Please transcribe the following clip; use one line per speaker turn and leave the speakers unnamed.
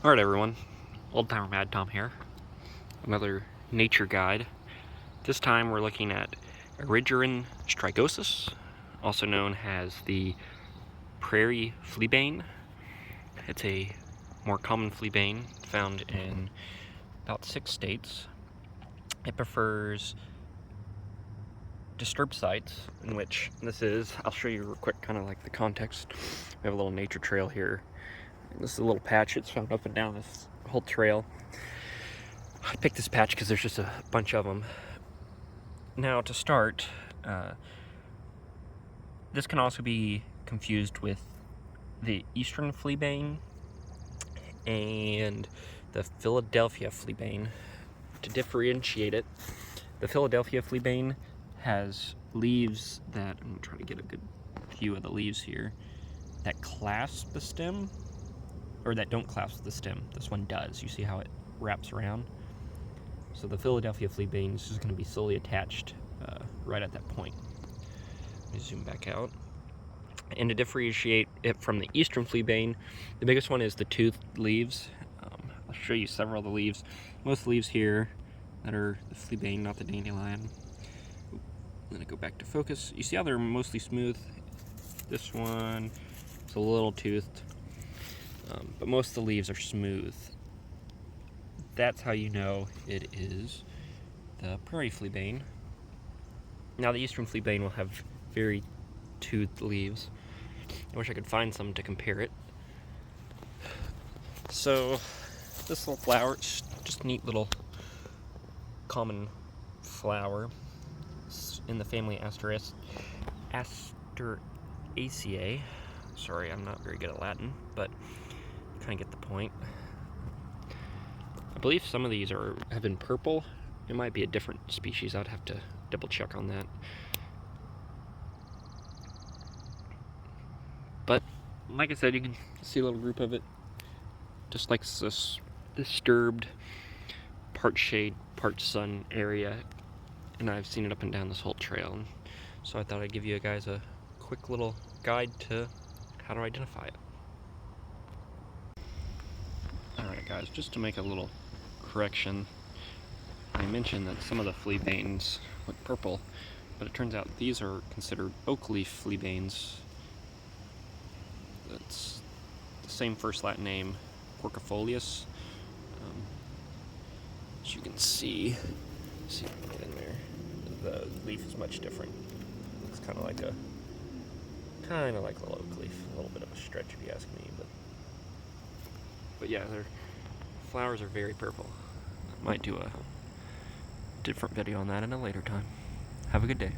Alright everyone, Old Timer Mad Tom here. Another nature guide. This time we're looking at Erigeron strigosus, also known as the Prairie Fleabane. It's a more common fleabane found in about 6 states. It prefers disturbed sites, in which this is. I'll show you real quick kind of like the context. We have a little nature trail here. This is a little patch. It's found up and down this whole trail. I picked this patch because there's just a bunch of them. Now to start, this can also be confused with the Eastern Fleabane and the Philadelphia Fleabane. To differentiate it, the Philadelphia Fleabane has leaves that, I'm going to try to get a good view of the leaves here, that clasp the stem, or that don't clasp the stem. This one does. You see how it wraps around? So the Philadelphia Fleabane is just going to be solely attached right at that point. Let me zoom back out. And to differentiate it from the Eastern Fleabane, the biggest one is the toothed leaves. I'll show you several of the leaves. Most leaves here that are the Fleabane, not the dandelion. Then I go back to focus. You see how they're mostly smooth? This one is a little toothed. But most of the leaves are smooth. That's how you know it is the Prairie Fleabane. Now the Eastern Fleabane will have very toothed leaves. I wish I could find some to compare it. So this little flower, it's just a neat little common flower. It's in the family Asteraceae. Sorry, I'm not very good at Latin, but kind of get the point. I believe some of these have been purple. It might be a different species. I'd have to double check on that. But like I said, you can see a little group of it, just like this disturbed, part shade, part sun area, and I've seen it up and down this whole trail. And so I thought I'd give you guys a quick little guide to how to identify it. Alright guys, just to make a little correction, I mentioned that some of the fleabanes look purple, but it turns out these are considered oak leaf fleabanes. That's the same first Latin name, Quercifolius. As you can see right in there, the leaf is much different. It's kind of like a little oak leaf, a little bit of a stretch if you ask me, but yeah, their flowers are very purple. I might do a different video on that in a later time. Have a good day.